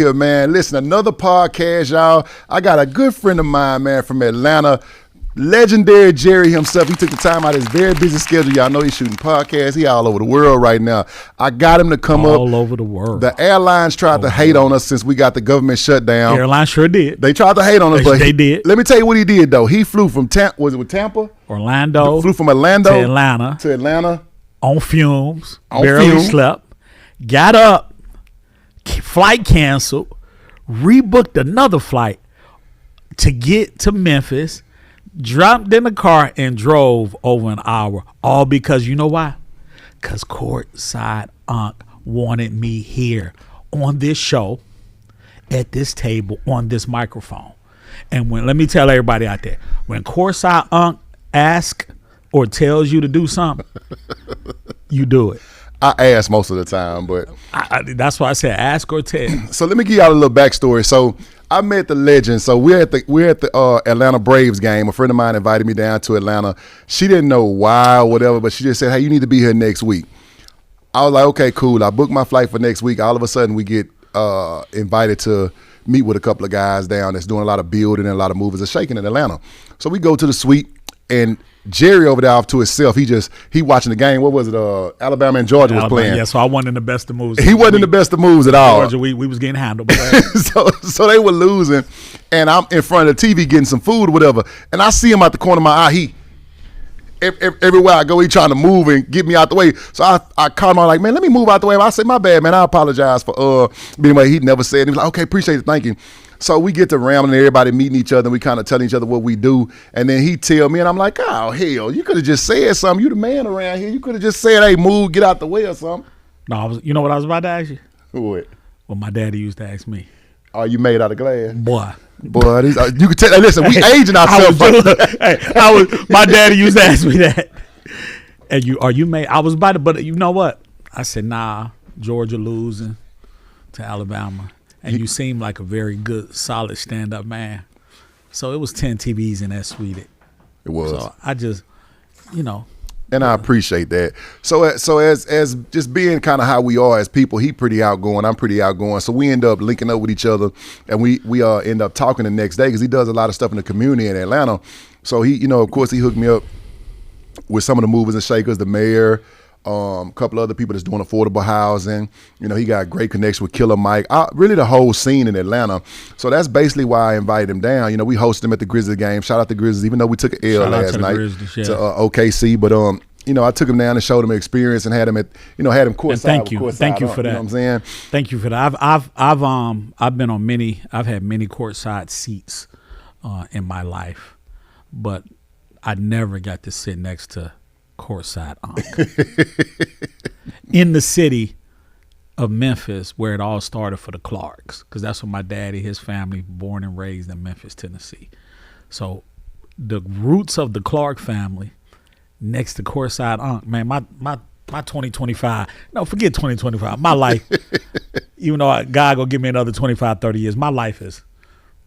Here, man. Listen, another podcast, y'all. I got a good friend of mine, man, from Atlanta. Legendary Jerry himself. He took the time out of his very busy schedule. Y'all know he's shooting podcasts. He all over the world right now. I got him to come up. All over the world. The airlines tried to hate on us since we got the government shut down. Airlines sure did. They tried to hate on us, but they did. Let me tell you what he did, though. He flew from Tampa? Orlando. Flew from Orlando to Atlanta. On fumes. Barely slept. Got up. Flight canceled. Rebooked another flight to get to Memphis. Dropped in the car and drove over an hour. All because, you know why? Because Courtside Unc wanted me here on this show, at this table, on this microphone. And let me tell everybody out there, when Courtside Unc asks or tells you to do something, you do it. I ask most of the time, but that's why I said ask or tell. So let me give y'all a little backstory. So I met the legend. So we're at the Atlanta Braves game. A friend of mine invited me down to Atlanta. She didn't know why or whatever, but she just said, "Hey, you need to be here next week." I was like, "Okay, cool." I booked my flight for next week. All of a sudden, we get invited to meet with a couple of guys down that's doing a lot of building and a lot of movers and shaking in Atlanta. So we go to the suite, and Jerry over there off to himself, he watching the game. What was it? Alabama and Georgia was playing. Yeah, so I wasn't in the best of moves. He wasn't in the best of moves at all. Georgia, we was getting handled. so they were losing, and I'm in front of the TV getting some food or whatever, and I see him out the corner of my eye. Everywhere I go, he trying to move and get me out the way. So I called him out like, "Man, let me move out the way." I said, "My bad, man. I apologize for But anyway, he never said. He was like, "Okay, appreciate it. Thank you." So we get to rambling, everybody meeting each other, and we kind of telling each other what we do. And then he tell me, and I'm like, "Oh, hell, you could have just said something. You the man around here. You could have just said, hey, move, get out the way or something." No, you know what I was about to ask you? What? Well, my daddy used to ask me. Are you made out of glass? Boy, you can tell. Listen, we aging ourselves. My daddy used to ask me that. And are you made? I was about to, but you know what? I said, nah, Georgia losing to Alabama. And you seem like a very good, solid stand-up man. So it was 10 TVs in that suite. It was. So I just, And I appreciate that. So as just being kind of how we are as people, he pretty outgoing, I'm pretty outgoing. So we end up linking up with each other, and we end up talking the next day because he does a lot of stuff in the community in Atlanta. So he, of course, he hooked me up with some of the movers and shakers, the mayor, a couple of other people that's doing affordable housing. He got a great connection with Killer Mike. Really the whole scene in Atlanta. So that's basically why I invited him down. We hosted him at the Grizzlies game. Shout out to Grizzlies, even though we took an L last night to OKC. But I took him down and showed him experience and had him courtside. Thank you for that. You know what I'm saying? Thank you for that. I've been on many. I've had many courtside seats in my life, but I never got to sit next to Courtside in the city of Memphis, where it all started for the Clarks, because that's where my daddy, his family, born and raised in Memphis, Tennessee. So the roots of the Clark family next to Courtside, man, my 2025, no, forget 2025, my life, even though God gonna give me another 25, 30 years, my life is,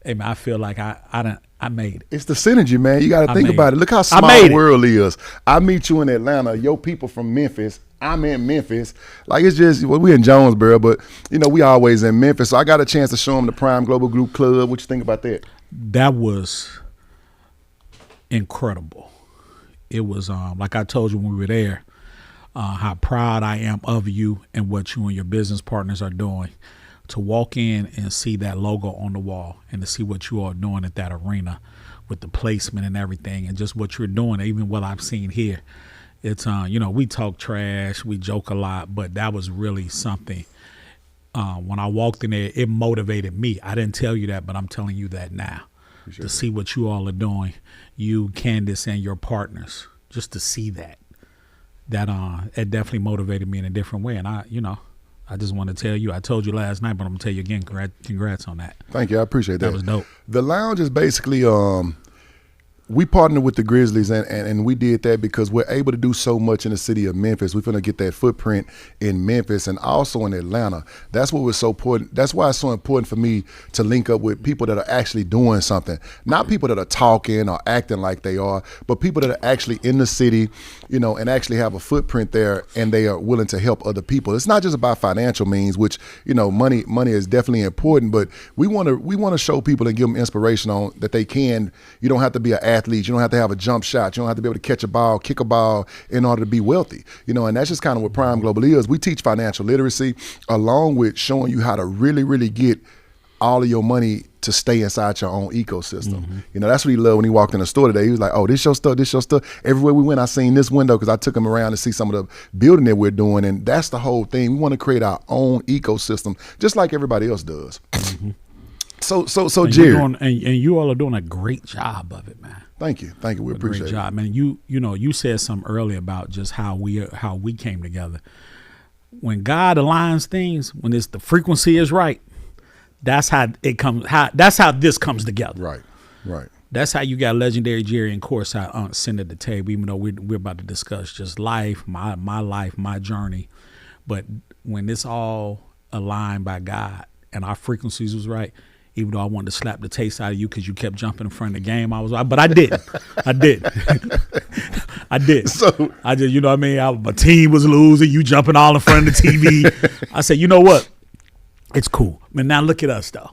hey man, I feel like I made it. It's the synergy, man. You got to think about it. Look how small the world is. I meet you in Atlanta. Your people from Memphis. I'm in Memphis. Like, it's just, we in Jonesboro, but, we always in Memphis. So I got a chance to show them the Prime Global Group Club. What you think about that? That was incredible. It was, like I told you when we were there, how proud I am of you and what you and your business partners are doing. To walk in and see that logo on the wall and to see what you are doing at that arena with the placement and everything and just what you're doing, even what I've seen here. It's, we talk trash, we joke a lot, but that was really something. When I walked in there, it motivated me. I didn't tell you that, but I'm telling you that now. To see what you all are doing, you, Candace, and your partners, just to see that. It definitely motivated me in a different way. And I just want to tell you, I told you last night, but I'm going to tell you again, congrats on that. Thank you. I appreciate that. That was dope. The lounge is basically we partnered with the Grizzlies, and we did that because we're able to do so much in the city of Memphis. We're going to get that footprint in Memphis and also in Atlanta. That's what was so important. That's why it's so important for me to link up with people that are actually doing something, not people that are talking or acting like they are, but people that are actually in the city, you know, and actually have a footprint there, and they are willing to help other people. It's not just about financial means, which, you know, money is definitely important, but we want to show people and give them inspiration on that they can. You don't have to be an athlete. You don't have to have a jump shot. You don't have to be able to catch a ball, kick a ball in order to be wealthy. You know, and that's just kind of what Prime Global is. We teach financial literacy along with showing you how to really, really get all of your money to stay inside your own ecosystem. Mm-hmm. You know, that's what he loved when he walked in the store today. He was like, oh, this your stuff, this your stuff. Everywhere we went, I seen this window because I took him around to see some of the building that we're doing. And that's the whole thing. We want to create our own ecosystem, just like everybody else does. Mm-hmm. So Jerry. And you all are doing a great job of it, man. Thank you. We appreciate it. Great job, man. You know, you said something earlier about just how we came together. When God aligns things, when the frequency is right, that's how it comes. That's how this comes together. Right. That's how you got legendary Jerry and courtside sitting at the table. Even though we're about to discuss just life, my life, my journey, but when it's all aligned by God and our frequencies was right. Even though I wanted to slap the taste out of you because you kept jumping in front of the game, but I didn't. I did. So I just, you know what I mean? My team was losing. You jumping all in front of the TV. I said, you know what? It's cool. Man, now look at us, though.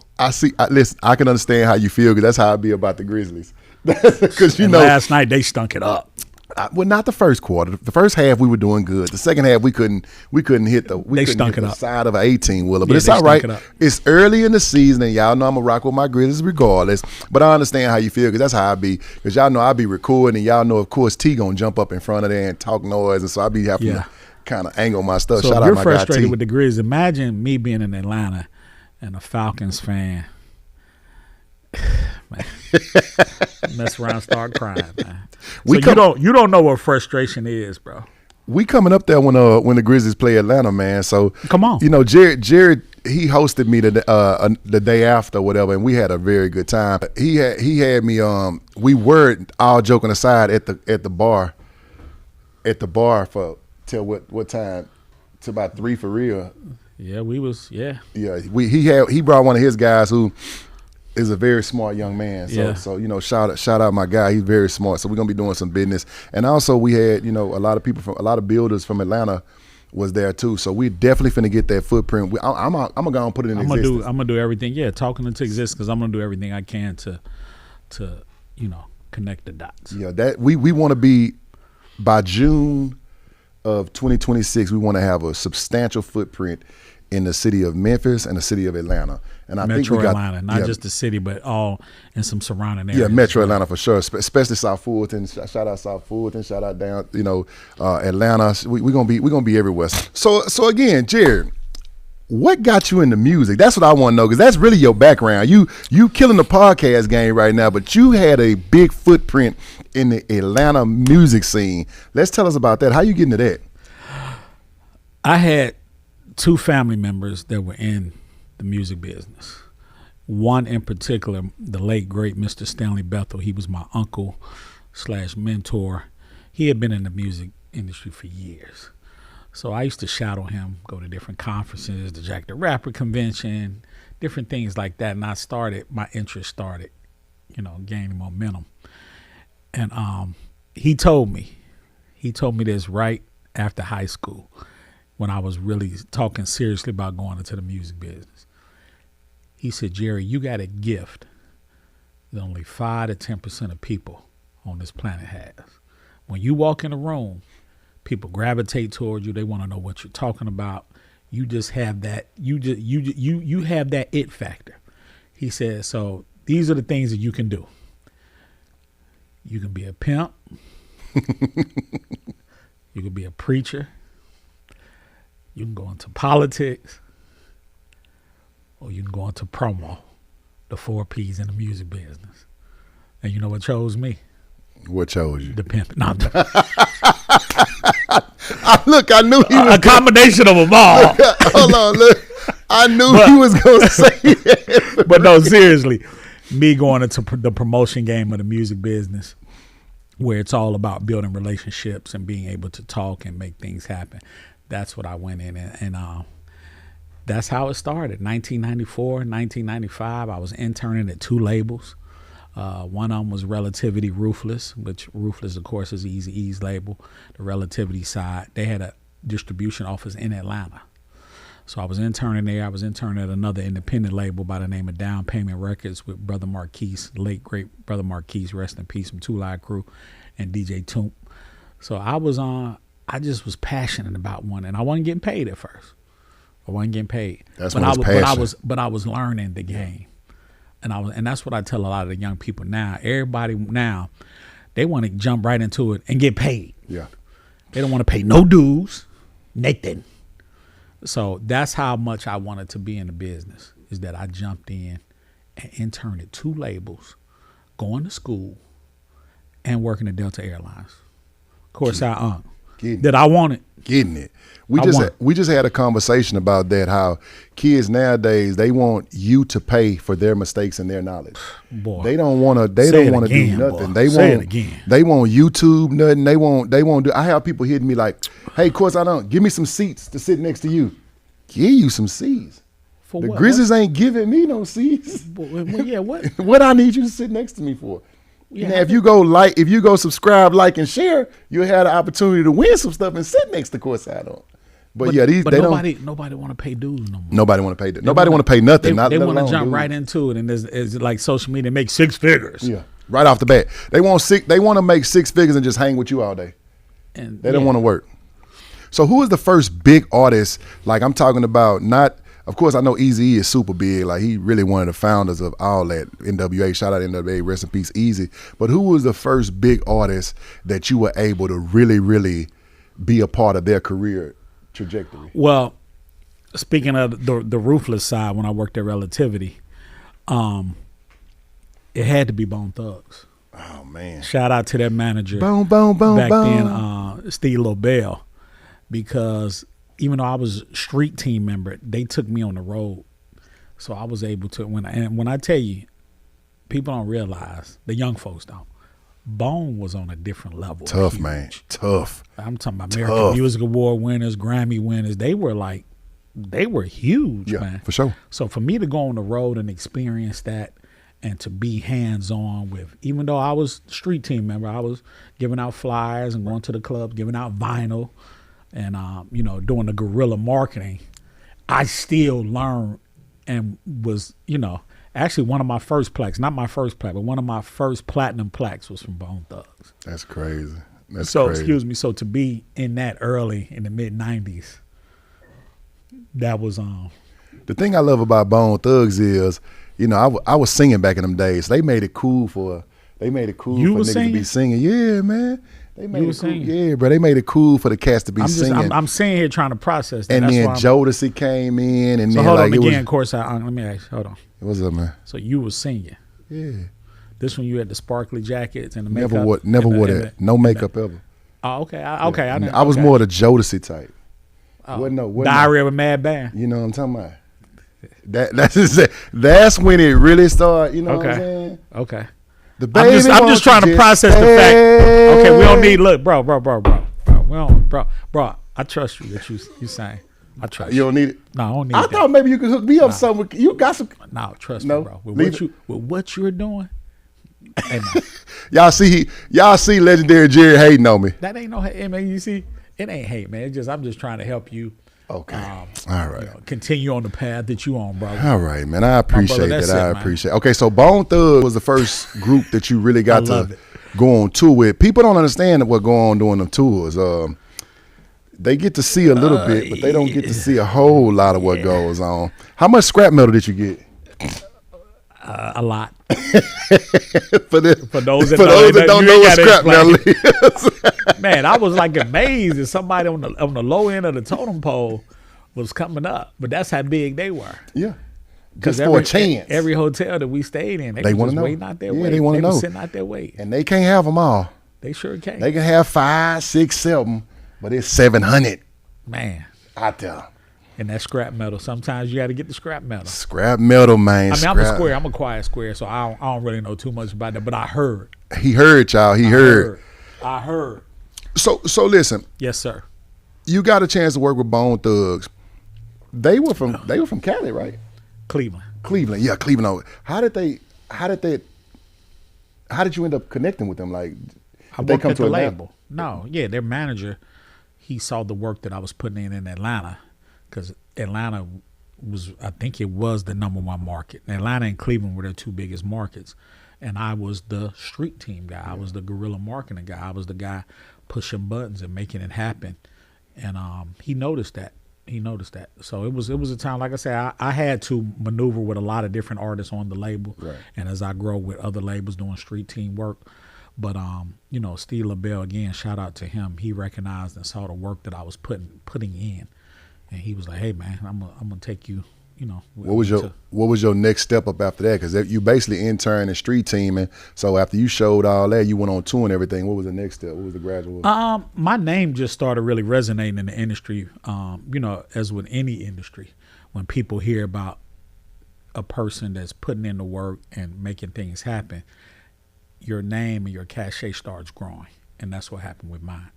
Listen, I can understand how you feel because that's how I be about the Grizzlies. Because you know, last night they stunk it up. Well, not the first quarter. The first half we were doing good. The second half we couldn't hit the side of an 18-wheeler. But it's all right. It's early in the season, and y'all know I'm gonna rock with my Grizzlies regardless. But I understand how you feel because that's how I be. Because y'all know I be recording, and y'all know of course T gonna jump up in front of there and talk noise, and so I be having to kind of angle my stuff. So Shout if out you're my guy T. frustrated with the Grizzlies, imagine me being in Atlanta and a Falcons fan. Man. Mess around, start crying, man. You don't know what frustration is, bro. We coming up there when the Grizzlies play Atlanta, man. So come on, you know, Jared he hosted me the day after, or whatever, and we had a very good time. He had me. We were all joking aside at the bar for till what time? To about 3 for real. Yeah, we was yeah. He brought one of his guys who is a very smart young man. So you know, shout out my guy. He's very smart. So we're gonna be doing some business. And also we had, you know, a lot of builders from Atlanta was there too. So we definitely finna get that footprint. I'm gonna go and put it in existence. I'm gonna do everything. Yeah, talking into existence because I'm gonna do everything I can to you know, connect the dots. Yeah, that we want to be by June of 2026. We want to have a substantial footprint in the city of Memphis and the city of Atlanta. And I think we got Atlanta, not just the city, but all in some surrounding areas. Yeah, Metro Atlanta for sure, especially South Fulton. Shout out South Fulton. Shout out down, you know, Atlanta. We're gonna be everywhere. So again, Jared, what got you into music? That's what I want to know because that's really your background. You killing the podcast game right now, but you had a big footprint in the Atlanta music scene. Let's tell us about that. How you get into that? I had 2 family members that were in the music business. One in particular, the late great Mr. Stanley Bethel. He was my uncle / mentor. He had been in the music industry for years. So I used to shadow him, go to different conferences, the Jack the Rapper convention, different things like that. And my interest started, you know, gaining momentum. And he told me this right after high school when I was really talking seriously about going into the music business. He said, Jerry, you got a gift that only 5 to 10% of people on this planet has. When you walk in a room, people gravitate toward you. They want to know what you're talking about. You just have that. You have that it factor. He said, so these are the things that you can do. You can be a pimp. You can be a preacher. You can go into politics. Or you can go into promo, the 4 P's in the music business. And you know what chose me? What chose you? The pimp. No, look, I knew he was a combination of them all. Hold on, look. I knew he was going to say that. But no, seriously, me going into the promotion game of the music business, where it's all about building relationships and being able to talk and make things happen. That's what I went in and that's how it started. 1994, 1995, I was interning at 2 labels. One of them was Relativity Ruthless, which Ruthless, of course, is Eazy-E's label. The Relativity side, they had a distribution office in Atlanta. So I was interning there. I was interning at another independent label by the name of Down Payment Records with Brother Marquise, late great Brother Marquise, rest in peace, from Two Live Crew, and DJ Toomp. So I just was passionate about one, and I wasn't getting paid at first. I wasn't getting paid. That's when it's passion. But I was learning the game. And that's what I tell a lot of the young people now. Everybody now, they want to jump right into it and get paid. Yeah. They don't want to pay no dues, nothing. So that's how much I wanted to be in the business, is that I jumped in and interned at 2 labels, going to school, and working at Delta Airlines. Of course, I want it. Getting it. We just had a conversation about that, how kids nowadays, they want you to pay for their mistakes and their knowledge. Boy, they don't want to do nothing. They want YouTube nothing. They won't do. I have people hitting me like, "Hey, of course I don't. Give me some seats to sit next to you." Give you some seats. For the what? Grizzlies ain't giving me no seats. Well, yeah, what? What I need you to sit next to me for? Yeah, now, if you go subscribe, like, and share, you'll have the opportunity to win some stuff and sit next to courtside on. But yeah, nobody want to pay dues no more. Nobody want to pay. Nobody want to pay nothing. They want to jump right into it, and it's like social media make 6 figures. Yeah, right off the bat, they want to make 6 figures and just hang with you all day. And they don't want to work. So who is the first big artist? Like, I'm talking about, not. Of course, I know Eazy-E is super big. Like, he really one of the founders of all that. NWA, shout out NWA, rest in peace, Eazy. But who was the first big artist that you were able to really, really be a part of their career trajectory? Well, speaking of the Ruthless side, when I worked at Relativity, it had to be Bone Thugs. Oh man! Shout out to that manager, Bone, back Bone. then, Steve Lobel, because even though I was a street team member, they took me on the road, so I was able to. When I tell you, people don't realize, the young folks don't. Bone was on a different level. Tough, man. Tough. I'm talking about American Music Award winners, Grammy winners. They were huge, man. For sure. So for me to go on the road and experience that, and to be hands-on with, even though I was a street team member, I was giving out flyers and going to the clubs, giving out vinyl, and doing the guerrilla marketing. I still learned and was, actually one of my first plaques, not my first plaque, but one of my first platinum plaques was from Bone Thugs. That's crazy. Excuse me. So to be in that early in the mid 90s, that was the thing I love about Bone Thugs is, I was singing back in them days. They made it cool for niggas to be singing. Yeah, man. They made it cool. Yeah, bro. They made it cool for the cats to be singing. I'm sitting here trying to process that. And then Jodeci came in, and so then hold on again. Of course, let me ask you. Hold on. What's up, man? So you was singing. Yeah. This one you had the sparkly jackets and the makeup. Never wore that. No makeup ever. Oh, okay. I was more the Jodeci type. Diary of a Mad Band. You know what I'm talking about? That's when it really started. You know what I'm saying? Okay. I'm just trying to process the fact. Okay, we don't need bro. We don't, bro. I trust you that you sang. I trust you. You don't need it. No, I don't need it. I thought maybe you could hook me up something. You got some. No, trust me, bro. With what you're doing. Hey, y'all see legendary Jerry hating on me. That ain't no hate, man. You see, it ain't hate, man. I'm just trying to help you. Okay. All right. Continue on the path that you on, brother. All right, man. I appreciate that. Appreciate. Okay, so Bone Thugs was the first group that you really got to go on tour with. People don't understand what go on during the tours. They get to see a little bit, but they don't get to see a whole lot of what goes on. How much scrap metal did you get? A lot. for those that don't know what scrap metal is. Man, I was like amazed if somebody on the low end of the totem pole was coming up, but that's how big they were. Yeah, just for a chance. Every hotel that we stayed in, they want to know. Waiting out their way. They want to know. Sitting out their way, and they can't have them all. They sure can. They can have 5, 6, 7, but it's 700. Man, out there. And that scrap metal. Sometimes you got to get the scrap metal. Scrap metal, man. I mean, I'm a square. I'm a quiet square, so I don't really know too much about that. But I heard. He heard, y'all. He heard. I heard. So listen, Yes, sir. you got a chance to work with Bone Thugs. They were from Cali, right? Cleveland. Cleveland, yeah, Cleveland. How did you end up connecting with them? Like, I did they worked come at to the Atlanta? label. No, yeah, their manager, he saw the work that I was putting in Atlanta, because Atlanta was, I think it was the #1 market. Atlanta and Cleveland were their two biggest markets, and I was the street team guy. I was the guerrilla marketing guy. I was the guy pushing buttons and making it happen, and he noticed that. So it was a time, like I said, I had to maneuver with a lot of different artists on the label, Right. and as I grow with other labels doing street team work. But Steve LaBelle, again, shout out to him. He recognized and saw the work that I was putting in, and he was like, "Hey man, I'm gonna take you." What was your next step up after that? Because you basically interned and street teaming. So after you showed all that, you went on tour and everything. What was the next step? What was the gradual? My name just started really resonating in the industry. As with any industry, when people hear about a person that's putting in the work and making things happen, your name and your cachet starts growing, and that's what happened with mine.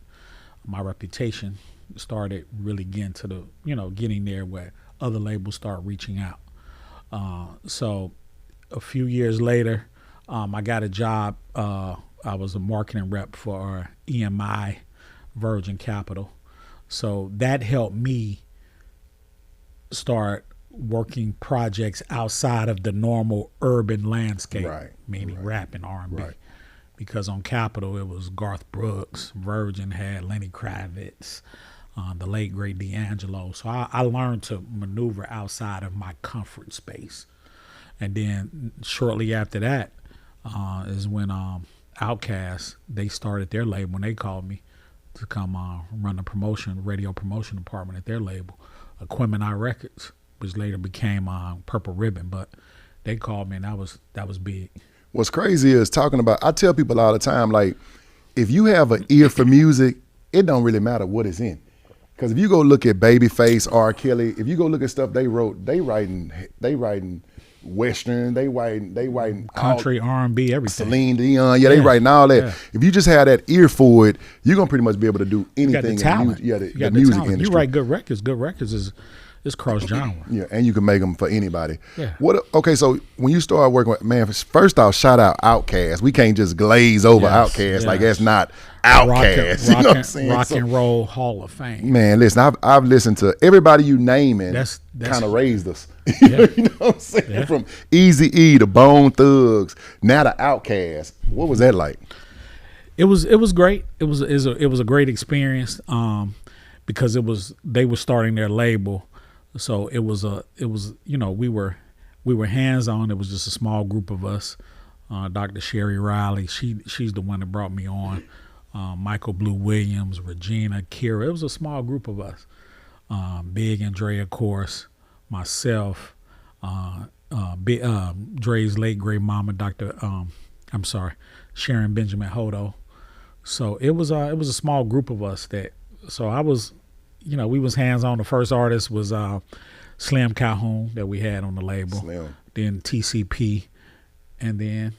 My reputation started really getting there where other labels start reaching out. So a few years later, I got a job. I was a marketing rep for EMI Virgin Capital. So that helped me start working projects outside of the normal urban landscape, Right, meaning rap and R&B. Right. Because on Capitol it was Garth Brooks, Virgin had Lenny Kravitz, the late great D'Angelo. So I learned to maneuver outside of my comfort space. And then shortly after that is when Outkast, they started their label, and they called me to come run the radio promotion department at their label, Equipment Eye Records, which later became Purple Ribbon. But they called me, and that was big. What's crazy is I tell people all the time, like, if you have an ear for music, it don't really matter what it's in. Because if you go look at Babyface, R. Kelly, if you go look at stuff they wrote, they writing Western, they writing Country, R&B, everything. Celine Dion, they writing all that. Yeah. If you just have that ear for it, you're gonna pretty much be able to do anything. You got the talent. The music talent. industry. You write good records. Good records is cross genre. Yeah, and you can make them for anybody. Yeah. Okay, so when you start working with, man, first off, shout out Outkast. We can't just glaze over Outkast like that's not Outkast. You know what I'm saying? Rock and Roll Hall of Fame. Man, listen, I've listened to everybody you naming. That's kind of raised us. Yeah. You know what I'm saying? Yeah. From Eazy-E to Bone Thugs, now to Outkast. What was that like? It was great. It was a great experience because they were starting their label. So we were hands on. It was just a small group of us. Dr. Sherry Riley, she's the one that brought me on. Michael Blue Williams, Regina, Kira. It was a small group of us. Big Andre, of course, myself, Dre's late great mama, Sharon Benjamin Hodo. So it was a small group of us I was. We was hands on. The first artist was Slim Calhoun that we had on the label. Slim. Then TCP, and then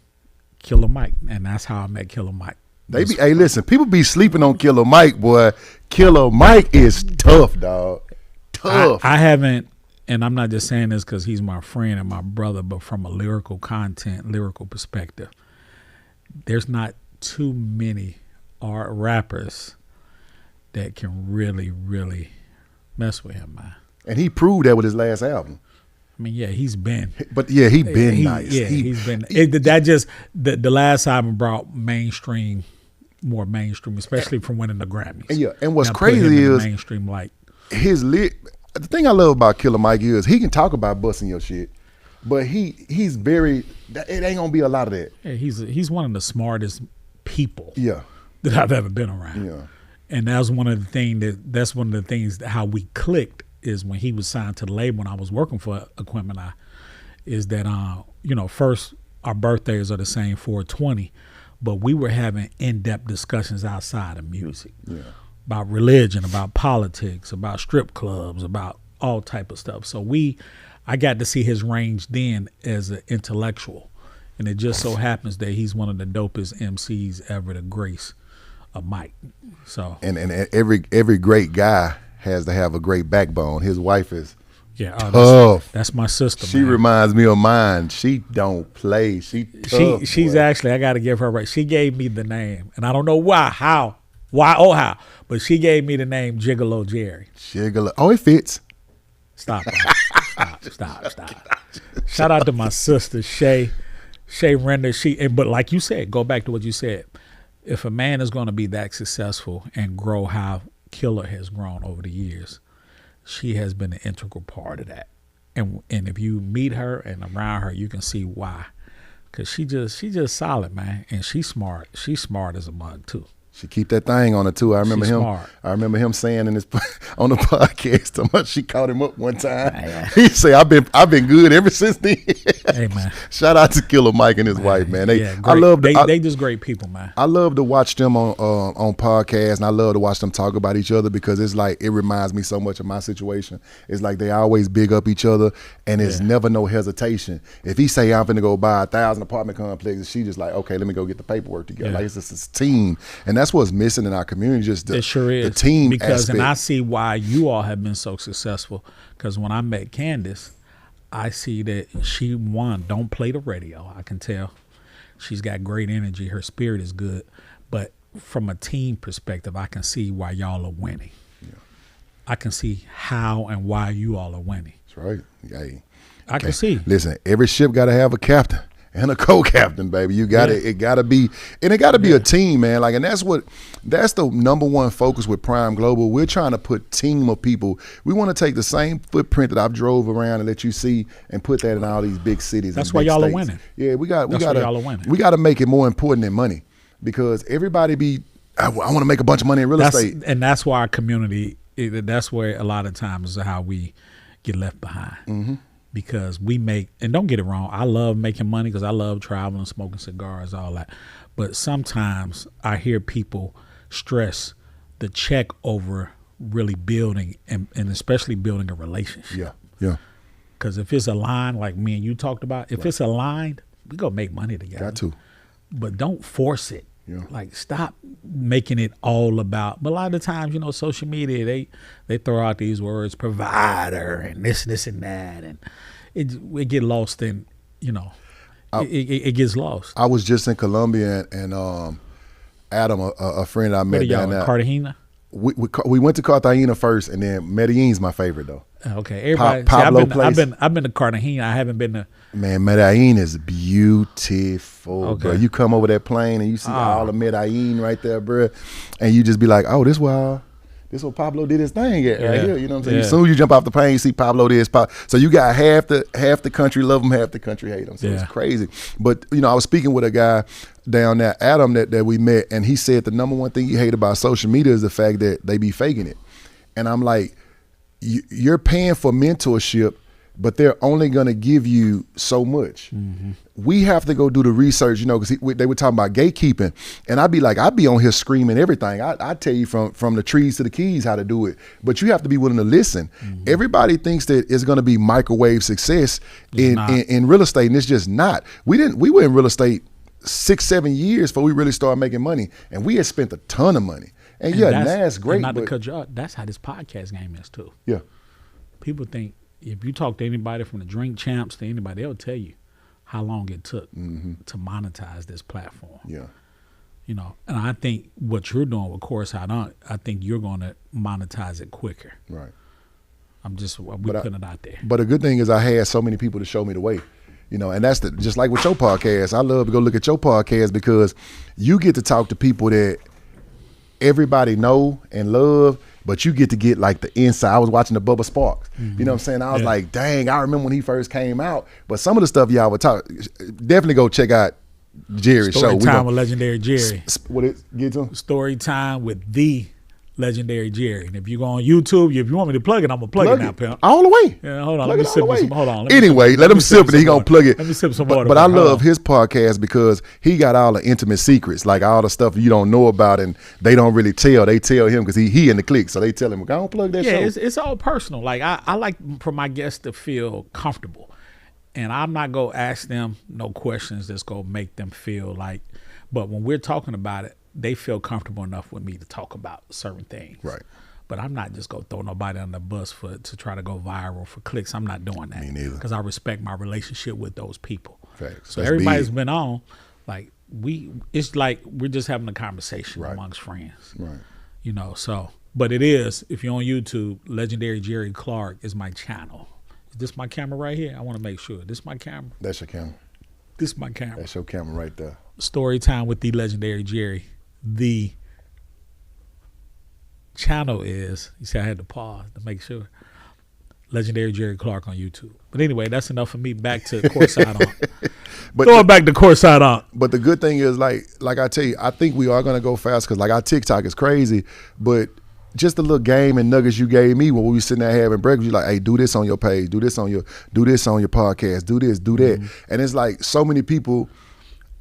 Killer Mike, and that's how I met Killer Mike. Hey, listen, people be sleeping on Killer Mike, boy. Killer Mike is tough, dog. Tough. I haven't, and I'm not just saying this because he's my friend and my brother, but from a lyrical perspective, there's not too many rappers that can really, really mess with him, man. And he proved that with his last album. I mean, yeah, he's been. But yeah, he been nice. Yeah, he's been. The last album brought more mainstream, especially from winning the Grammys. Yeah, and what's Now put crazy him in the is mainstream like the thing I love about Killer Mike is he can talk about busting your shit, but he's very. It ain't gonna be a lot of that. Yeah, he's one of the smartest people. Yeah. That I've ever been around. Yeah. And that's one of the things how we clicked is when he was signed to the label when I was working for Equipment Eye, is that first our birthdays are the same 4/20, but we were having in-depth discussions outside of music. Yeah. About religion, about politics, about strip clubs, about all type of stuff. So I got to see his range then as an intellectual. And it just so happens that he's one of the dopest MCs ever to grace a mic. So and every great guy has to have a great backbone. His wife is tough. That's my sister. She man. reminds me of mine. She don't play. She's actually, I got to give her right. She gave me the name, and I don't know how, but she gave me the name Gigolo Jerry. Gigolo. Oh, it fits. Stop. Shout out to my sister Shay Render. But like you said, go back to what you said. If a man is going to be that successful and grow how Killer has grown over the years, she has been an integral part of that. And if you meet her and around her, you can see why. Because she just solid, man. And she's smart. She's smart as a mug, too. She keep that thing on her too. I remember him saying in his on the podcast how much she caught him up one time. He say, I've been good ever since then. Hey man. Shout out to Killer Mike and his wife, man. They just great people, man. I love to watch them on podcasts, and I love to watch them talk about each other because it's like it reminds me so much of my situation. It's like they always big up each other, and there's never no hesitation. If he say I'm finna go buy 1,000 apartment complexes, she just like, okay, let me go get the paperwork together. Like it's just this team, and that's what's missing in our community. Just it sure is. The team because aspect. And I see why you all have been so successful. Because when I met Candace, I see that she don't play the radio. I can tell she's got great energy. Her spirit is good, but from a team perspective, I can see why y'all are winning. Yeah. I can see how and why you all are winning. That's right. Hey, I can see. Listen, every ship got to have a captain and a co-captain, baby. You got it got to be, and it got to be a team, man. Like, and that's the number one focus with Prime Global. We're trying to put team of people. We want to take the same footprint that I've drove around and let you see, and put that in all these big cities. That's why y'all are winning. Yeah, we got to make it more important than money, because everybody I want to make a bunch of money in real estate, and that's why our community. That's where a lot of times is how we get left behind. Mm-hmm. Because we make, and don't get it wrong, I love making money because I love traveling, smoking cigars, all that. But sometimes I hear people stress the check over really building and especially building a relationship. Yeah. Because if it's aligned, like me and you talked about, if it's aligned, we go make money together. Got to. But don't force it. Yeah. Like, stop making it all about. But a lot of times, social media, they throw out these words, provider, and this and that, and it get lost in, it gets lost. I was just in Colombia, and Adam, a friend I met down there. Cartagena? We went to Cartagena first, and then Medellin's my favorite though. Okay, everybody. I've been to Cartagena. I haven't been to. Man, Medellin is beautiful, bro. You come over that plane and you see all of Medellin right there, bro, and you just be like, oh, this where Pablo did his thing at right here. You know what I'm saying? As soon as you jump off the plane, you see Pablo did his So you got half the country love him, half the country hate him. So it's crazy. But I was speaking with a guy down there, Adam, that we met, and he said the number one thing you hate about social media is the fact that they be faking it. And I'm like, you're paying for mentorship, but they're only going to give you so much. Mm-hmm. We have to go do the research, because they were talking about gatekeeping. And I'd be on here screaming everything. I tell you from the trees to the keys how to do it. But you have to be willing to listen. Mm-hmm. Everybody thinks that it's going to be microwave success in real estate, and it's just not. We were in real estate 6-7 years before we really started making money. And we had spent a ton of money. And that's great. And not to cut you off, that's how this podcast game is too. Yeah. People think if you talk to anybody from the Drink Champs to anybody, they'll tell you how long it took to monetize this platform. Yeah. And I think what you're doing with Course I think you're going to monetize it quicker. Right. We're putting it out there. But the good thing is I had so many people to show me the way. And that's just like with your podcast. I love to go look at your podcast because you get to talk to people that everybody know and love, but you get to get like the inside. I was watching the Bubba Sparks. Mm-hmm. You know what I'm saying? I was like, dang, I remember when he first came out. But some of the stuff y'all would talk, definitely go check out Jerry's show. Story time with legendary Jerry. What it get to? Story time with the legendary Jerry. And if you go on YouTube, if you want me to plug it, I'm gonna plug it now, pimp. All the way. Yeah, hold on. Let me sip some. Hold on. Anyway, let him sip it. He gonna plug it. Let me sip some water. But I love his podcast because he got all the intimate secrets, like all the stuff you don't know about, and they don't really tell. They tell him because he in the clique, so they tell him, "Go on, plug that show." Yeah, it's all personal. Like I like for my guests to feel comfortable, and I'm not gonna ask them no questions that's gonna make them feel like. But when we're talking about it, they feel comfortable enough with me to talk about certain things. Right. But I'm not just gonna throw nobody on the bus to try to go viral for clicks. I'm not doing that. Me neither. Because I respect my relationship with those people. Facts. So That's everybody's big. been on, like it's like we're just having a conversation Right. amongst friends. Right. You know, so but it is, if you're on YouTube, Legendary Jerry Clark is my channel. Is this my camera right here? I want to make sure. This my camera? That's your camera. This is my camera. That's your camera right there. Story time with the Legendary Jerry. The channel is, you see I had to pause to make sure, Legendary Jerry Clark on YouTube. But anyway, that's enough for me. Back to courtside on. But Going back to courtside on. But the good thing is, like I tell you, I think we are gonna go fast because like our TikTok is crazy. But just the little game and nuggets you gave me when we were sitting there having breakfast, you're like, hey, do this on your page, do this on your podcast, do this, do that. And it's like so many people,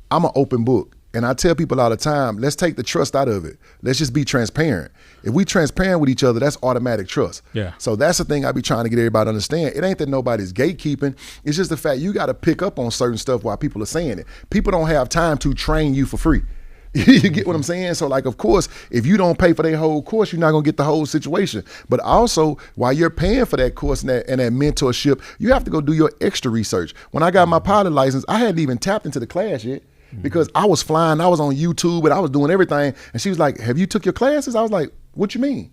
I'm an open book. And I tell people all the time, let's take the trust out of it. Let's just be transparent. If we transparent with each other, that's automatic trust. Yeah. So that's the thing I be trying to get everybody to understand. It ain't that nobody's gatekeeping. It's just the fact you got to pick up on certain stuff while people are saying it. People don't have time to train you for free. You get what I'm saying? So like, of course, if you don't pay for their whole course, you're not gonna get the whole situation. But also, while you're paying for that course and that mentorship, you have to go do your extra research. When I got my pilot license, I hadn't even tapped into the class yet because I was flying, I was on YouTube, and I was doing everything. And she was like, have you took your classes? I was like, what you mean?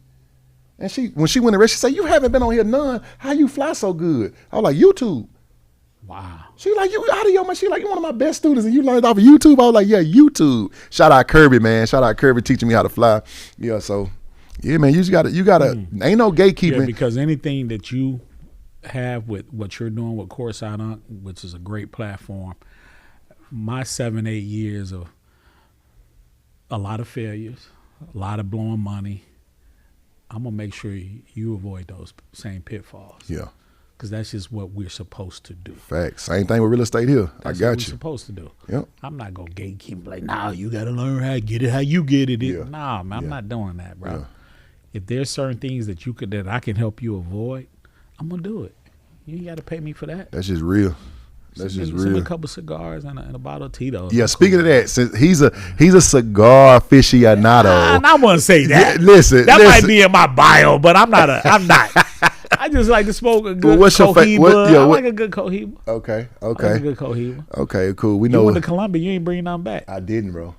And when she went to rest, she said, you haven't been on here none. How you fly so good? I was like, YouTube. Wow. She like, you out of your mind. She like, you're one of my best students and you learned off of YouTube. I was like, yeah, YouTube. Shout out Kirby, man. Shout out Kirby teaching me how to fly. Yeah, so yeah, man, you gotta ain't no gatekeeping. Yeah, because anything that you have with what you're doing with Courtside Unc, which is a great platform, my 7-8 years of a lot of failures, a lot of blowing money, I'm gonna make sure you avoid those same pitfalls. Yeah. Because that's just what we're supposed to do. Facts. Same thing with real estate here. That's I got what we're you. supposed to do. Yep. I'm not gonna gatekeep like, nah, you gotta learn how to get it how you get it. Yeah. Nah, man, I'm not doing that, bro. Yeah. If there's certain things that I can help you avoid, I'm gonna do it. You ain't gotta pay me for that. That's just real. That's just Send me real. a couple cigars and a bottle of Tito's. Yeah, speaking of that, since he's a cigar aficionado. And I wouldn't say that. Yeah, listen, that might be in my bio, but I'm not. I just like to smoke a good Well, what's your Cohiba. I like a good Cohiba. Okay. I like a good Cohiba. Okay, cool. We You know went to Columbia, you ain't bring nothing back. I didn't, bro.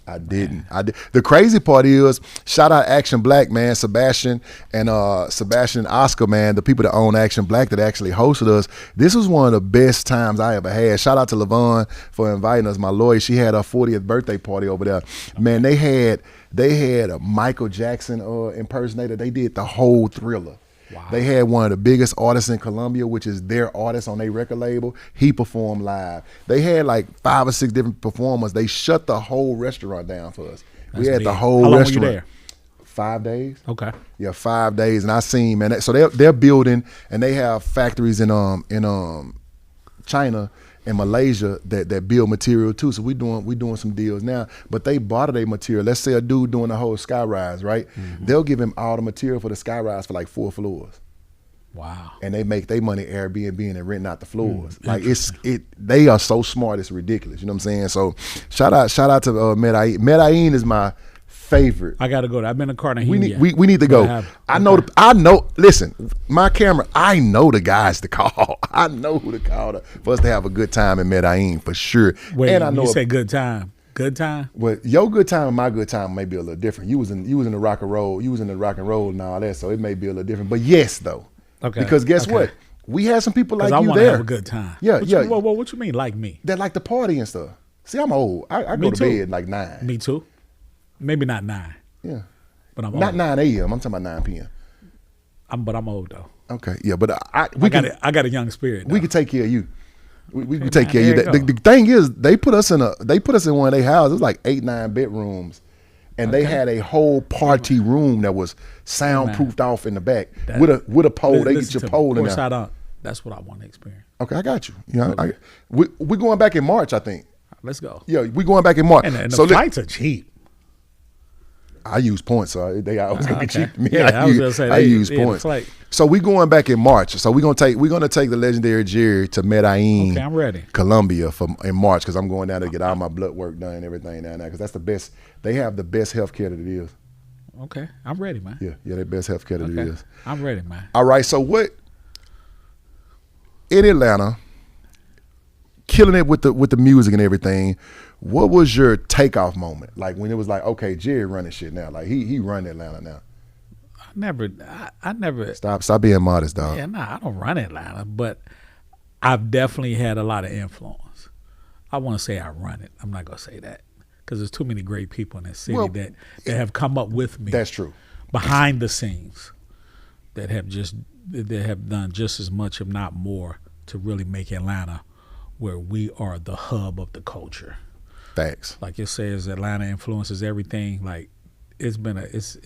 I didn't. The crazy part is, shout out Action Black, man, Sebastian and Oscar, man, the people that own Action Black that actually hosted us. This was one of the best times I ever had. Shout out to LaVon for inviting us. My lawyer, she had her 40th birthday party over there. Man, they had a Michael Jackson impersonator. They did the whole Thriller. Wow. They had one of the biggest artists in Colombia, which is their artist on their record label. He performed live. They had like 5 or 6 different performers. They shut the whole restaurant down for us. We had big. the whole How long restaurant. were you there? 5 days. Okay. Yeah, 5 days. And I seen, man. So they're building, and they have factories in China and Malaysia that build material too. So we doing some deals now. But they barter their material. Let's say a dude doing the whole skyrise, right? They'll give him all the material for the skyrise for like 4 floors. Wow. And they make their money Airbnb and renting out the floors. Like they are so smart, it's ridiculous. You know what I'm saying? So shout out to Medellin. Medellin is my favorite. I gotta go there. I've been to Cartagena. We need to go. I know. Listen, my camera. I know the guys to call. I know who to call for us to have a good time in Medellin for sure. Wait, and I know you say good time. Good time. Well, your good time and my good time may be a little different. You was in the rock and roll. You was in the rock and roll and all that, so it may be a little different. But yes, though. Okay. Because guess what? We had some people like you there. I want to have a good time. Yeah, what yeah. What you mean, like me? That like the party and stuff. See, I'm old. I go to bed like 9. Me too. Maybe not 9. Yeah. But I'm not old. 9 a.m. I'm talking about 9 p.m. But I'm old though. Okay. Yeah, but I got a young spirit. We though. could take care of you. We can take care of you. there you The thing is, they put us in one of their houses. It was like 8-9 bedrooms, and they had a whole party room that was soundproofed off in the back with a pole. They get your pole in there. That's what I want to experience. Okay, I got you. You know, we're going back in March, I think. Let's go. Yeah, we're going back in March. And the flights are cheap. I use points, so they always gonna be cheap to me. Yeah, I was gonna say I use points. Like, so we going back in March. So we're gonna take the legendary Jerry to Medellin, okay, I'm ready. Colombia in March because I'm going down there to get all my blood work done and everything down there because that's the best. They have the best healthcare that it is. Okay, I'm ready, man. Yeah, the best healthcare that it is. I'm ready, man. All right, so what in Atlanta, killing it with the music and everything. What was your takeoff moment? Like when it was like, okay, Jerry running shit now. Like he run Atlanta now. I never. Stop being modest, dog. Yeah, I don't run Atlanta, but I've definitely had a lot of influence. I want to say I run it. I'm not gonna say that because there's too many great people in this city that have come up with me. That's true. Behind the scenes, that have done just as much, if not more, to really make Atlanta where we are the hub of the culture. Facts. Like it says, Atlanta influences everything. Like it's been It's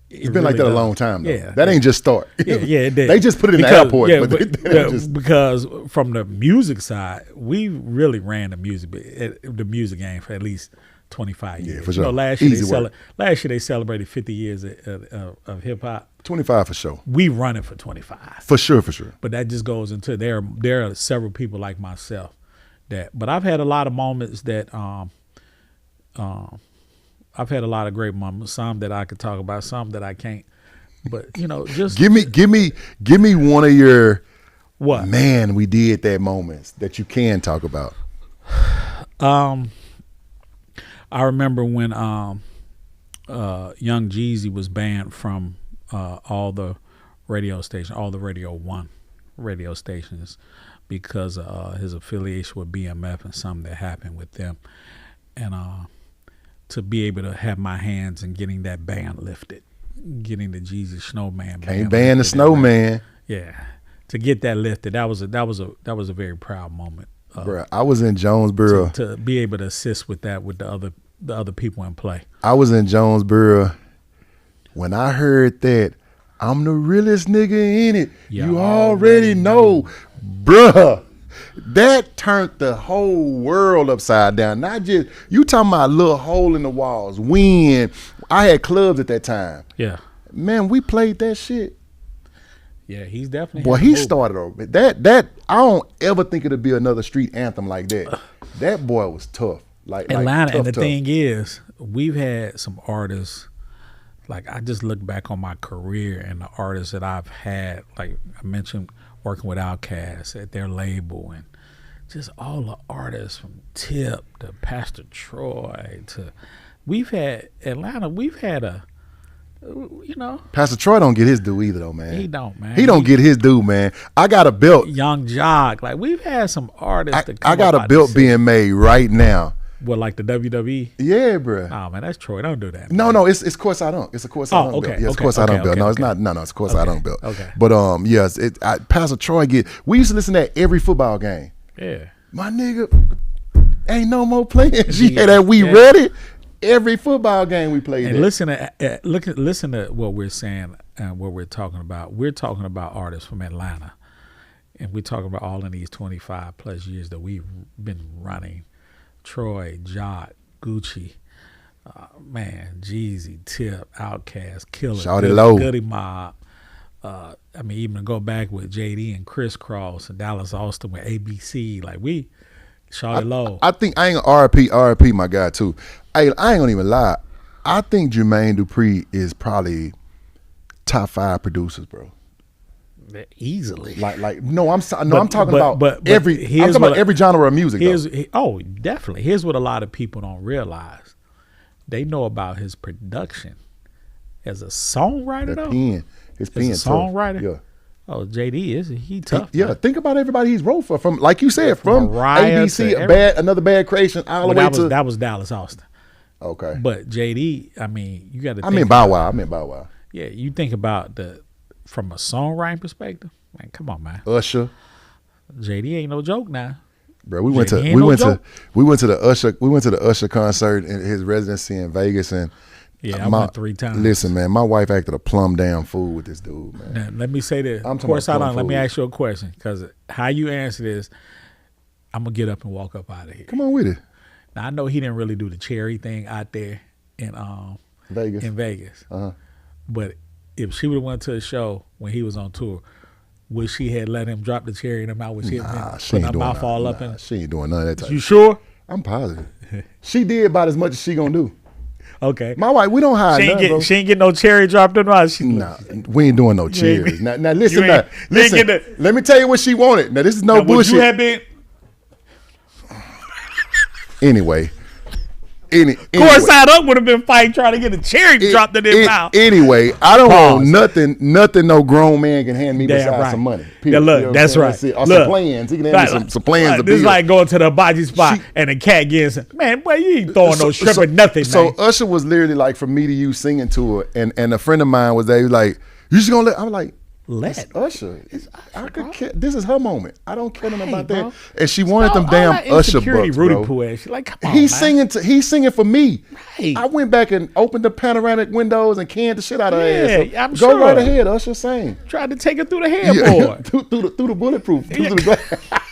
been like that a long time, though. Yeah, that ain't just start. Yeah, it did. They just put it in the airport. Yeah, but because from the music side, we really ran the music game for at least 25 years. Yeah, for sure. Last year they celebrated 50 years of hip hop. 25 for sure. We run it for 25. For sure. But that just goes into there are several people like myself but I've had a lot of moments that I've had a lot of great moments, some that I could talk about, some that I can't. But just give me one of your what? Man, we did that moments that you can talk about. I remember when Young Jeezy was banned from all the Radio 1 radio stations because his affiliation with BMF and something that happened with them, and to be able to have my hands in getting that ban lifted, getting the Jeezy Snowman ban. Can't ban the Snowman. Yeah, to get that lifted, that was a very proud moment. Bruh, I was in Jonesboro to be able to assist with that with the other people in play. I was in Jonesboro when I heard that I'm the realest nigga in it. You already know, bruh. That turned the whole world upside down. Not just you talking about a little hole in the walls. When I had clubs at that time. Yeah, man, we played that shit. Yeah, he's definitely. Boy, he started over that. I don't ever think it'll be another street anthem like that. That boy was tough. Like Atlanta, tough, and the tough. thing is, we've had some artists. Like I just look back on my career and the artists that I've had. Like I mentioned, working with Outkast at their label, and just all the artists from Tip to Pastor Troy to. We've had Atlanta. We've had Pastor Troy don't get his due either, though, man. He don't, man. He don't get his due, man. I got a belt. Young Jock. Like we've had some artists. I got a belt being made right now. What, like the WWE? Yeah, bro. Oh man, that's Troy. Don't do that. No, it's of course I don't. It's of course I don't okay, belt. Yeah, it's okay, of course I don't okay, belt. No, it's okay. not. No, it's of course I don't belt. Okay. But yes, Pastor Troy we used to listen to that every football game. Yeah. My nigga, ain't no more playing. Yeah, that we ready. Every football game we played. And listen to what we're saying and what we're talking about. We're talking about artists from Atlanta, and we're talking about all in these 25 plus years that we've been running. Troy, Jock, Gucci, man, Jeezy, Tip, Outkast, Killer, Shout it low. Goody Mob. I mean, even to go back with JD and Criss Cross and Dallas Austin with ABC, like we. Shout it low. I think I ain't RP my guy too. I ain't gonna even lie. I think Jermaine Dupri is probably top 5 producers, bro. Easily. I'm talking about every genre of music. Definitely. Here's what a lot of people don't realize. They know about his production as a songwriter. His pen, as a songwriter. Yeah. Oh, JD he tough. Yeah, man. think about everybody he's wrote for. From like you said, from Mariah ABC, another bad creation, all the way to that was Dallas Austin. Okay, but JD, I mean, you got to. I meant Bow Wow. Yeah, you think about from a songwriting perspective. Man, come on, man. Usher, JD ain't no joke now. Bro, we went to the Usher concert in his residency in Vegas, and I went 3 times. Listen, man, my wife acted a plumb damn fool with this dude, man. Now, let me say this. Of course, let me ask you a question, because how you answer this, I'm gonna get up and walk up out of here. Come on with it. Now I know he didn't really do the cherry thing out there, and Vegas. in Vegas. Uh-huh. But if she would have went to a show when he was on tour, would she had let him drop the cherry in her mouth? Would she have been She putting ain't her doing mouth all up in? She ain't doing none of that type. You sure? I'm positive. She did about as much as she gonna do. Okay. My wife, we don't hide nothing, bro. She ain't get no cherry dropped in her mouth. Nah, we ain't doing no cherries. Now listen, you ain't listen. Let me tell you what she wanted. Now this is no bullshit. Would you have been? Anyway. Of course, side up would have been fighting trying to get a cherry dropped in their mouth. Anyway, I don't want nothing no grown man can hand me besides right. some money. Yeah, look, that's right. Or some plans. He can hand me some plans. This is like going to the hibachi spot and the cat gets, man, boy, you ain't throwing no shrimp or nothing, So man. Usher was literally like from me to you singing to her, and a friend of mine was there. He was like, "You just gonna let?" I'm like, Let Usher. I could care. This is her moment. I don't care nothing about bro. that. And she wanted them damn Usher bucks, bro. Like, come on, He's man. He's singing for me. Right. I went back and opened the panoramic windows and canned the shit out of her ass. So I'm go sure. right ahead, Usher, sing. Tried to take it through the headboard. through the bulletproof. Through the glass.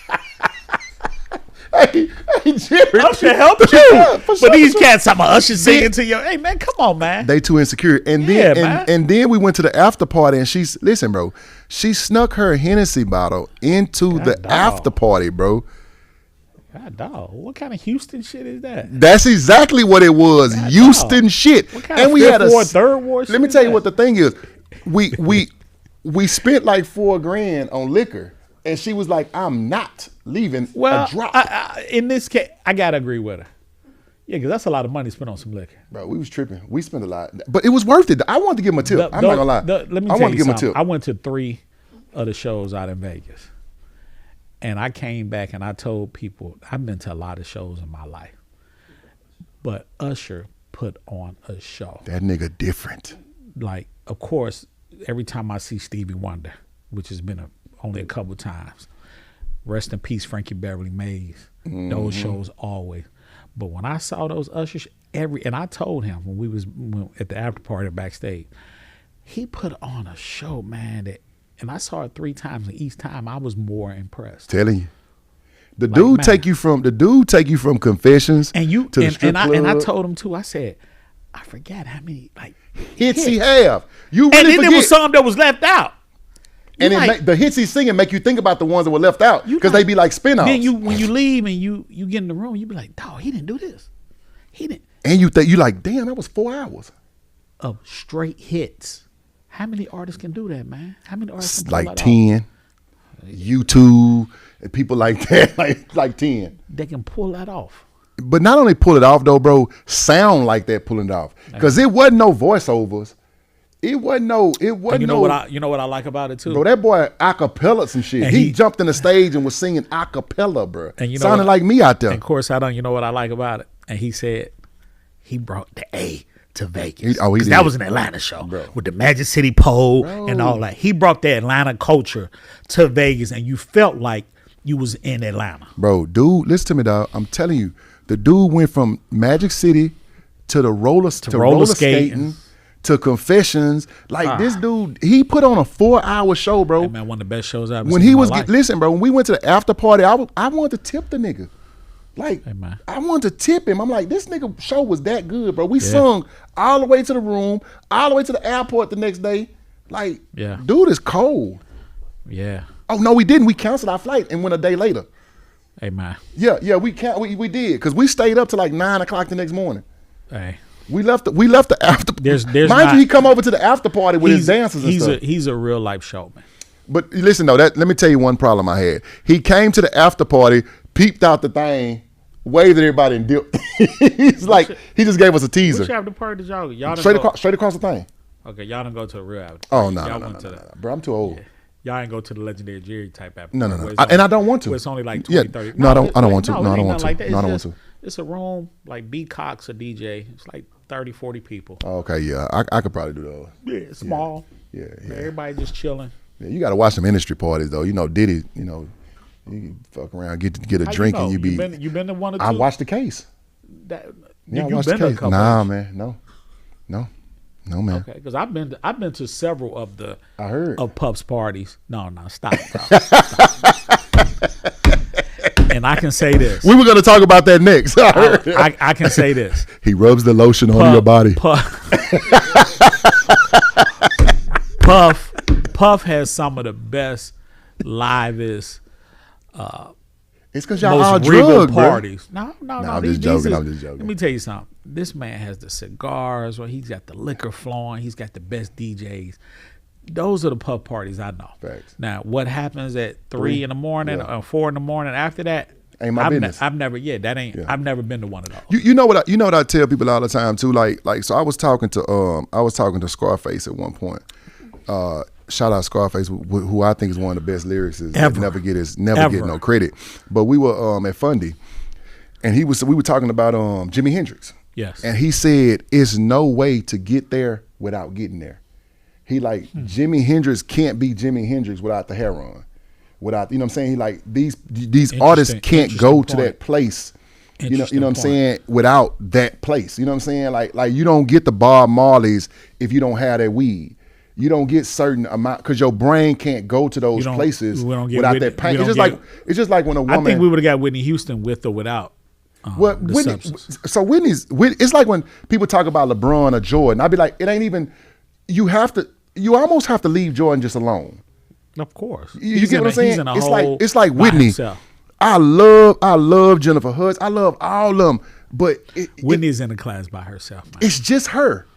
Hey, Jerry. Usher helped you. But these cats, I'm Usher singing to you. Hey, man, come on, man. They too insecure. And then and then we went to the after party and listen, bro. She snuck her Hennessy bottle into the after party, bro. God dog. What kind of Houston shit is that? That's exactly what it was. God Houston dog. shit. What kind and of we had a third ward. Let me tell you what the thing is. We spent like $4,000 on liquor. And she was like, I'm not leaving a drop. In this case, I got to agree with her. Yeah, because that's a lot of money spent on some liquor. Bro, we was tripping. We spent a lot. But it was worth it. I wanted to give him a tip. I'm not going to lie. Let me tell you something. I went to 3 of the shows out in Vegas. And I came back and I told people, I've been to a lot of shows in my life. But Usher put on a show. That nigga different. Like, of course, every time I see Stevie Wonder, which has been only a couple times. Rest in peace, Frankie Beverly Mays. Mm-hmm. Those shows always. But when I saw those Usher, and I told him when we was at the after party backstage, he put on a show, man. And I saw it 3 times, and each time I was more impressed. Telling you, the dude take you from Confessions to the strip club. And I told him too. I said, I forgot how many hits he have. You really and then forget. there was some that was left out. And the hits he's singing make you think about the ones that were left out because they be like spin-offs. Then when you leave and you get in the room, you be like, dog, he didn't do this. He didn't. And you think, you like, damn, that was 4 hours. Of straight hits. How many artists can do that, man? How many artists can like 10. YouTube and people like that, like 10. They can pull that off. But not only pull it off though, bro, sound like that pulling it off. Because it wasn't no voiceovers. It wasn't no. You know what I like about it too, bro. That boy acapella some shit. He jumped in the stage and was singing acapella, bro. And you know sounded like me out there. And of course, you know what I like about it. And he said he brought the A to Vegas. Because that was an Atlanta show, bro, with the Magic City pole and all that. He brought the Atlanta culture to Vegas, and you felt like you was in Atlanta, bro. Dude, listen to me, dog. I'm telling you, the dude went from Magic City to the roller skating. To Confessions, this dude, he put on a 4-hour show, bro. Hey man, one of the best shows I've ever when seen he was in my life. Listen, bro. When we went to the after party, I wanted to tip the nigga. Like, hey man. I wanted to tip him. I'm like, this nigga show was that good, bro. We sung all the way to the room, all the way to the airport the next day. Like, dude is cold. Yeah. Oh no, we didn't. We canceled our flight and went a day later. Hey man. Yeah, we did because we stayed up to like 9 o'clock the next morning. Hey. We left the after. Mind you, he come over to the after party with his dancers and stuff. He's a real life showman. But listen though, let me tell you one problem I had. He came to the after party, peeped out the thing, waved at everybody and dipped. He's like, he just gave us a teaser. Which after party did y'all straight across the thing. Okay, y'all didn't go to a real after party. Oh no, bro, I'm too old. Yeah. Y'all ain't go to the legendary Jerry type after party. No. And I don't want to. It's only like 20, 30. No, I don't want to. No, I don't want to. No, I don't want to. It's a room like B Cox, a DJ. It's like 30, 40 people. Okay, yeah. I could probably do those. Yeah, small. Yeah. Everybody just chilling. Yeah, you got to watch some industry parties though. You know, Diddy, you can fuck around, get a drink and you been to one or two? I watched the case. I watched the case. Nah, man. No, man. Okay, because I've been to several of the I heard of Puff's parties. No, stop. And I can say this. We were going to talk about that next. I can say this. He rubs the lotion on your body. Puff has some of the best, livest, it's because y'all all drugged, parties. Bro. No. I'm just joking. Let me tell you something. This man has the cigars, or he's got the liquor flowing. He's got the best DJs. Those are the Puff parties I know. Facts. Now, what happens at 3 in the morning or 4 in the morning after that? Ain't my business. I've never been to one of those. You know what I tell people all the time too. Like so I was talking to Scarface at one point. Shout out Scarface, who I think is one of the best lyricists. Ever. Never get no credit. But we were at Fundy, and we were talking about Jimi Hendrix. Yes. And he said it's no way to get there without getting there. He like Jimi Hendrix can't be Jimi Hendrix without the hair on. Without, you know what I'm saying? He like these artists can't go to that place. You know what I'm saying, without that place. You know what I'm saying? Like you don't get the Bob Marleys if you don't have that weed. You don't get certain amount because your brain can't go to those places without that pain. It's just like when a woman. I think we would have got Whitney Houston with or without. Whitney's. It's like when people talk about LeBron or Jordan. I'd be like, it ain't even. You almost have to leave Jordan just alone. Of course, you get what I'm saying? It's like Whitney. Himself. I love Jennifer Hudson. I love all of them, but Whitney's in a class by herself. Man. It's just her.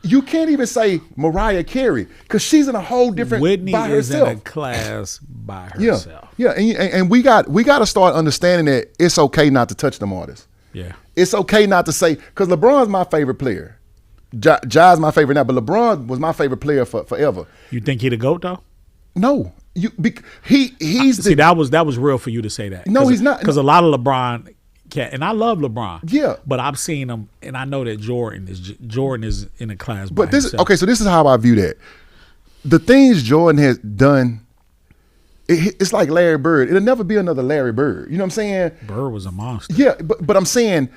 You can't even say Mariah Carey because she's in a whole different. Whitney by herself. is in a class by herself. Yeah, and we got to start understanding that it's okay not to touch them artists. Yeah, it's okay not to say because LeBron's my favorite player. Ja's my favorite now, but LeBron was my favorite player forever. You think he the GOAT though? No, he's that was real for you to say that. No, he's not because a lot of LeBron. And I love LeBron. Yeah. But I've seen him, and I know that Jordan is in a class by himself. So this is how I view that. The things Jordan has done, it's like Larry Bird. It'll never be another Larry Bird. You know what I'm saying? Bird was a monster. Yeah, but I'm saying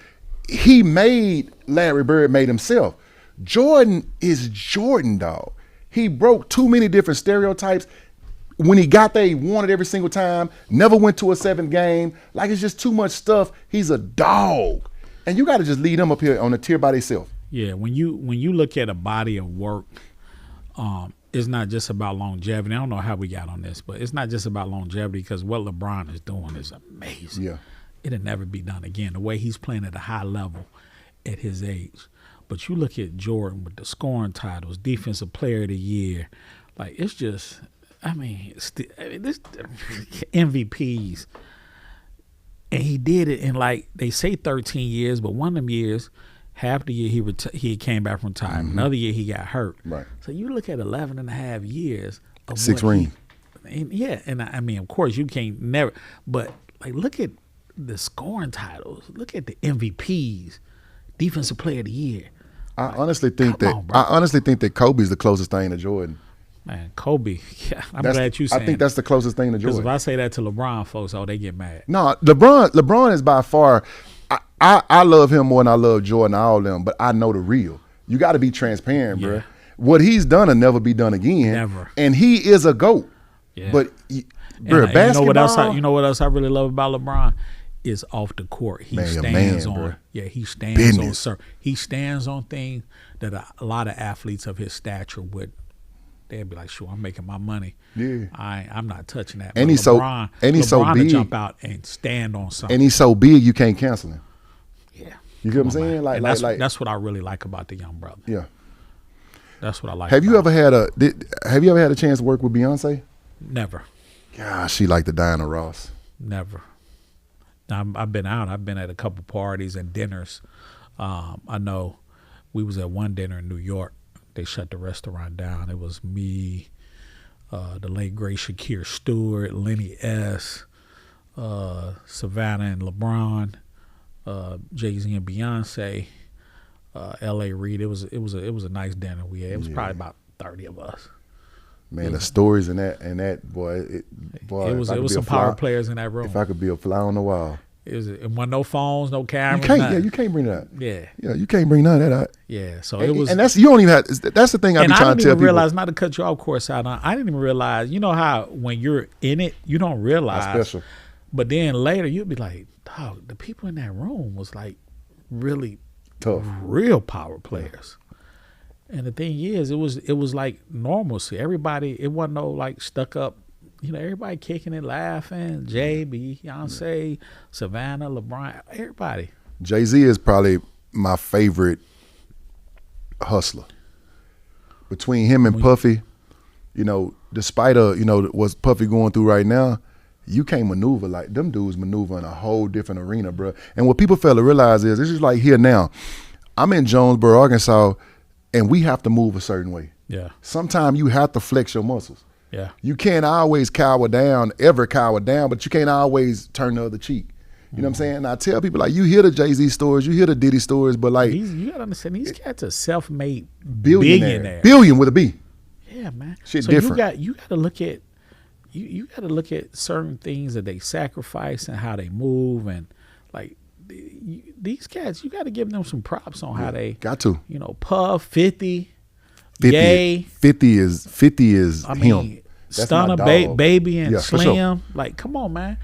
Larry Bird made himself. Jordan is Jordan, dog. He broke too many different stereotypes. When he got there, he won it every single time. Never went to a 7th game. Like, it's just too much stuff. He's a dog. And you got to just lead him up here on a tier by themselves. Yeah, when you look at a body of work, it's not just about longevity. I don't know how we got on this, but it's not just about longevity because what LeBron is doing is amazing. Yeah. It'll never be done again. The way he's playing at a high level at his age. But you look at Jordan with the scoring titles, Defensive Player of the Year. Like, it's just... this MVPs, and he did it in like they say 13 years, but one of them years, half the year he came back from retirement. Another year he got hurt. Right. So you look at 11 and a half years of 6 rings. And I mean, of course you can't never, but like look at the scoring titles. Look at the MVPs, Defensive Player of the Year. I honestly think that Kobe's the closest thing to Jordan. Man, Kobe. Yeah, I'm glad you saying. I think that's the closest thing to Jordan. Because if I say that to LeBron, folks, they get mad. No, LeBron is by far. I love him more than I love Jordan. All of them, but I know the real. You got to be transparent, bro. What he's done will never be done again. Never. And he is a GOAT. Yeah. But basketball. You know what else I really love about LeBron? Is off the court. He stands on. Bro. Yeah, he stands business. On. Sir, he stands on things that a lot of athletes of his stature would. They'd be like, "Sure, I'm making my money. Yeah, I'm not touching that." And he's LeBron so big. To jump out and stand on something. And he's so big, you can't cancel him. Yeah, you get what I'm saying? Like that's what I really like about the young brother. Yeah, that's what I like. Have you ever had a chance to work with Beyonce? Never. Gosh, she like the Diana Ross. Never. I've been out. I've been at a couple parties and dinners. I know we was at one dinner in New York. They shut the restaurant down. It was me, the late great Shakir Stewart, Lenny S., Savannah and LeBron, Jay-Z and Beyonce, L.A. Reid. It was a nice dinner we had. It was probably about 30 of us. Man, the stories in that boy. It was some power players in that room. If I could be a fly on the wall. It wasn't no phones, no cameras. You can't bring that. Yeah, you can't bring none of that out. Yeah, so it was, and that's you don't even have. That's the thing I be trying to tell people. And I didn't even realize, not to cut you off, course out. I didn't even realize. You know how when you're in it, you don't realize that's special. But then later you'd be like, dog, the people in that room was like really Tough. real power players. And the thing is, it was like normalcy. Everybody, it wasn't no like stuck up, everybody kicking it, laughing. Jay, Beyonce, Savannah, LeBron, everybody. Jay-Z is probably my favorite hustler. Between him and Puffy, despite what Puffy going through right now, you can't maneuver like them dudes maneuver in a whole different arena, bro. And what people fail to realize is, it's just like here now. I'm in Jonesboro, Arkansas, and we have to move a certain way. Yeah. Sometimes you have to flex your muscles. Yeah. You can't always cower down, but you can't always turn the other cheek. You know what I'm saying? And I tell people, like, you hear the Jay-Z stories, you hear the Diddy stories, but like, you gotta understand, these cats are self-made billionaire. Billion with a B. Yeah, man. Shit so different. You gotta look at you gotta look at certain things that they sacrifice and how they move, and like these cats, you gotta give them some props on how they got to. Puff, 50 Ye. 50 is him. Stunner, Baby, and Slim. Like, come on, man.